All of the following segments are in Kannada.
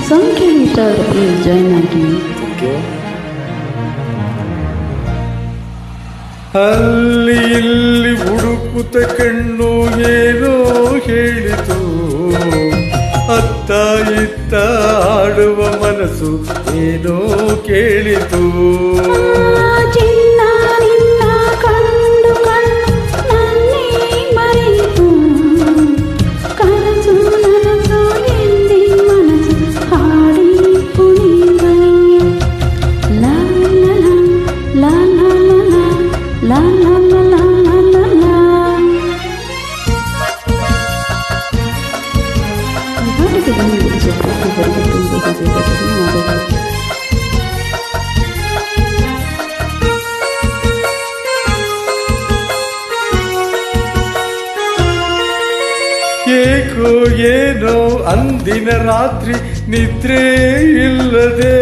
Song can you tell please join again? Okay. ಅಲ್ಲಿ ಇಲ್ಲಿ ಹುಡುಕುತ್ತ ಕಣ್ಣು ಏನೋ ಹೇಳಿತು, ಅತ್ತ ಇತ್ತ ಆಡುವ ಮನಸ್ಸು ಏನೋ ಕೇಳಿತು. ಏಕೋ ಏನೋ ಅಂದಿನ ರಾತ್ರಿ ನಿದ್ರೆ ಇಲ್ಲದೆ,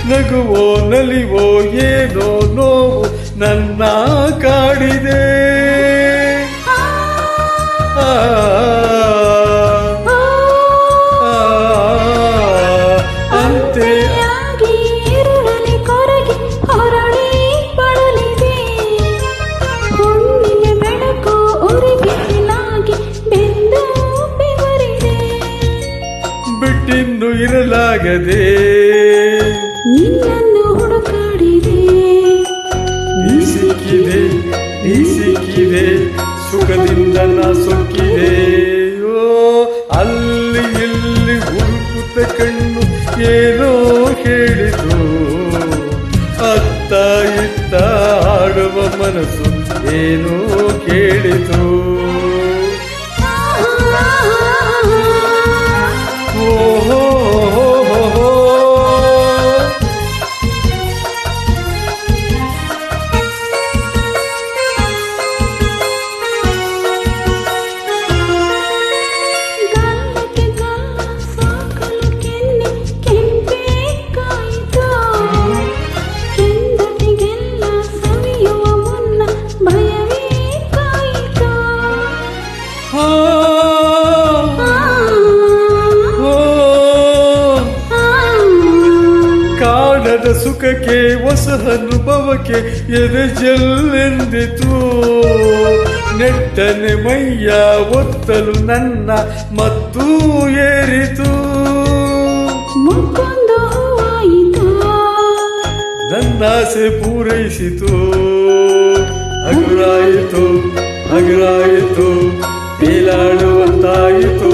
ನಗುವೋ ನಲಿವೋ ಏನೋ ನೋವು ನನ್ನ ಕಾಡಿದೆ. ಅಂತೆ ಬಿಟ್ಟಿನ್ನು ಇರಲಾಗದೆ ನಿನ್ನನ್ನು ಹುಡುಕಾಡಿದೆ. ನೀ ಸಿಕ್ಕಿದೆ ನೀ ಸಿಕ್ಕಿದೆ ಸುಖದಿಂದ ನಾ ಸೊಕ್ಕಿದೆ. ಅಲ್ಲಿ ಇಲ್ಲಿ ಹುಡುಕುತ್ತ ಕಣ್ಣು ಏನೋ ಹೇಳಿತು, ಅತ್ತ ಇತ್ತ ಆಡುವ ಮನಸ್ಸು ಏನೋ ಕೇಳಿತು. ಓಹೋ ಕಾಣದ ಸುಖಕ್ಕೆ ಹೊಸ ಅನುಭವಕ್ಕೆ ಎದೆ ಜಲ್ಲೆಂದಿತು. ನೆಟ್ಟನೆ ಮೈಯ ಒತ್ತಲು ನನ್ನ ಮತ್ತು ಏರಿತು. ನನ್ನಾಸೆ ಪೂರೈಸಿತು. ಹಗುರಾಯಿತು ಹಗುರಾಯಿತು, ತೇಲಾಡುವಂತಾಯಿತು.